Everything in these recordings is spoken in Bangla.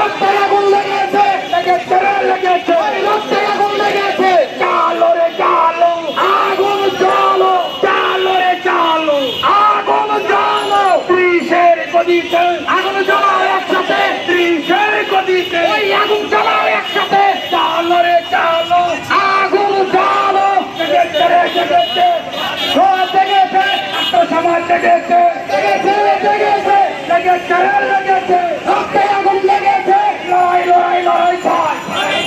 রক্তে আগুন লেগেছে লেগেছে লেগেছে রক্তে আগুন লেগেছে চালো রে চালো আগুন জ্বালো চালো রে চালো আগুন জ্বালো 30-এর গতিতে আগুন জ্বালাও একসাথে 30-এর গতিতে ওই আগুন জ্বালাও একসাথে চালো রে চালো আগুন জ্বালো লেগেছে লেগেছে লেগেছে আত্মসমাজ লেগেছে লেগেছে লেগেছে লেগেছে লেগেছে রক্তে আগুন লেগেছে লড়াই লড়াই লড়াই চাই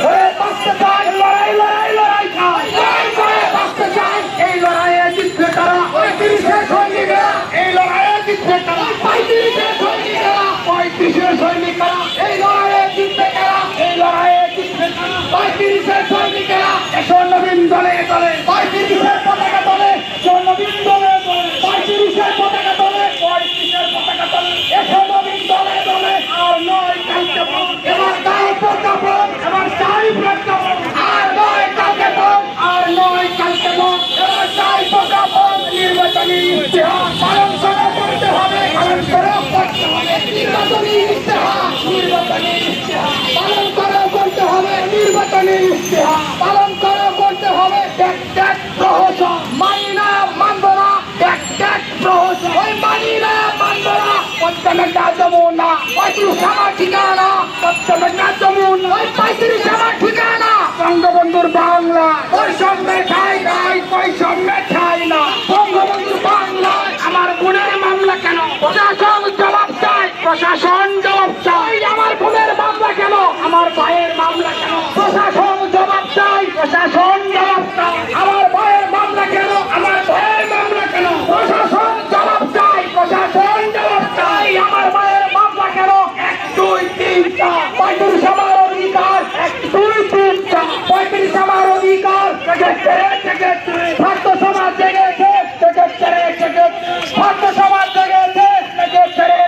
হয়ে বাঁচতে চাই লড়াই লড়াই লড়াই চাই লড়াই করে বাঁচতে চাই এই লড়াইয়ে জিতবে তারা 35-এর সৈনিকরা এই লড়াইয়ে জিতবে তারা 35-এর সৈনিকরা 35-এর সৈনিকরা এই লড়াইয়ে জিতবে তারা এই লড়াইয়ে জিতবে তারা 35-এর সৈনিকরা এসো নবীন দলে দলে 35-এর পতাকা দলে এসো নবীন দলে দলে 35-এর পতাকা দলে 35-এর পতাকা দলে এসো নবীন দলে দলে আর নয় কালকে এবার তাই প্রজ্ঞাপন এবার তাই প্রজ্ঞাপন আর নয় কালকে আর নয় কালকে এবার তাই প্রজ্ঞাপন নির্বাচনী ইতিহাস পালন করা করতে হবে পালন করা করতে হবে নির্বাচনী ইতিহাস নির্বাচনী ইতিহাস পালন করা করতে হবে নির্বাচনী ইতিহাস পালন করা করতে হবে ট্যাগ প্রহসন মানি না মানব না ট্যাগ প্রহসন ওই মানি না মানব না পশ্চিমের না যমুনা 35 আমার ঠিকানা পশ্চিমের না যমুনা ওই 35 আমার ঠিকানা বঙ্গবন্ধুর বাংলা ওই সঙ্গে ঠাই নাই ওই সঙ্গে ঠাই না বঙ্গবন্ধুর বাংলা আমার বোনের মামলা কেন প্রশাসন জবাব চাই প্রশাসন জবাব চাই আমার বোনের মামলা কেন আমার ভাইয়ের মামলা কেন প্রশাসন জবাব চাই প্রশাসন জবাব চাই আমার ভাইয়ের মামলা কেন আমার ভাইয়ের মামলা কেন প্রশাসন জবাব চাই প্রশাসন জবাব চাই আমার ভাইয়ের মামলা কেন 1 2 3 4 35 আমার অধিকার 1 2 3 4 35 আমার অধিকার ছাত্র সমাজ জেগেছে ছাত্র সমাজ জেগেছে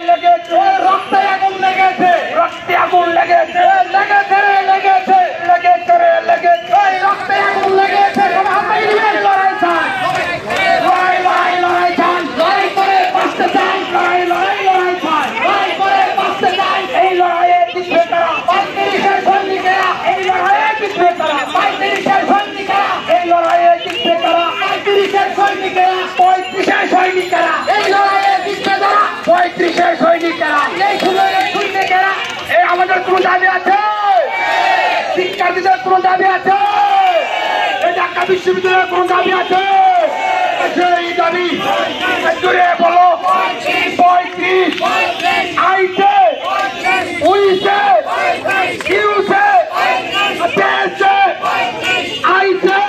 লেগেছে রক্তে আগুন লেগেছে রক্তে আগুন লেগেছে লেগেছে লেগেছে লেগেছে লেগেছে রক্তে আগুন লেগেছে লড়াই চাই লড়াই লড়াই লড়াই চাই লড়াই করে বাঁচতে চাই লড়াই লড়াই লড়াই চাই লড়াই করে বাঁচতে চাই এই লড়াইয়ে জিতবে তারা 35-এর সৈনিকেরা এই লড়াইয়ে জিতবে তারা 35-এর সৈনিকেরা এই লড়াইয়ে জিতবে তারা 35-এর সৈনিকেরা 35-এর সৈনিকেরা এই লড়াইয়ে জিতবে তারা 35-এর সৈনিকেরা এই সৈনিকেরা এই আমাদের কোন দাবি আছে শিক্ষার্থীদের কোন দাবি আছে এই ঢাকা বিশ্ববিদ্যালয়ের কোন দাবি আছে এই দাবি জোরে বলো 35 আইছে উইছে ইউছে দেশে আইছে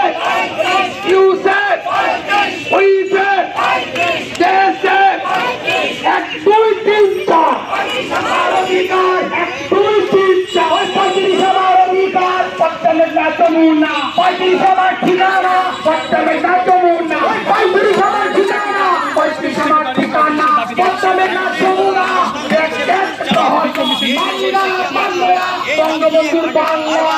ইউছে উইছে দেশে 1 2 3 4 আমার অধিকার 1 2 3 4 35 আমার অধিকার পশ্চিমের না যমুনা 35 আমার ঠিকানা পশ্চিমের না যমুনা 35 আমার ঠিকানা 35 আমার ঠিকানা পশ্চিমের না যমুনা বঙ্গবন্ধুর বাংলা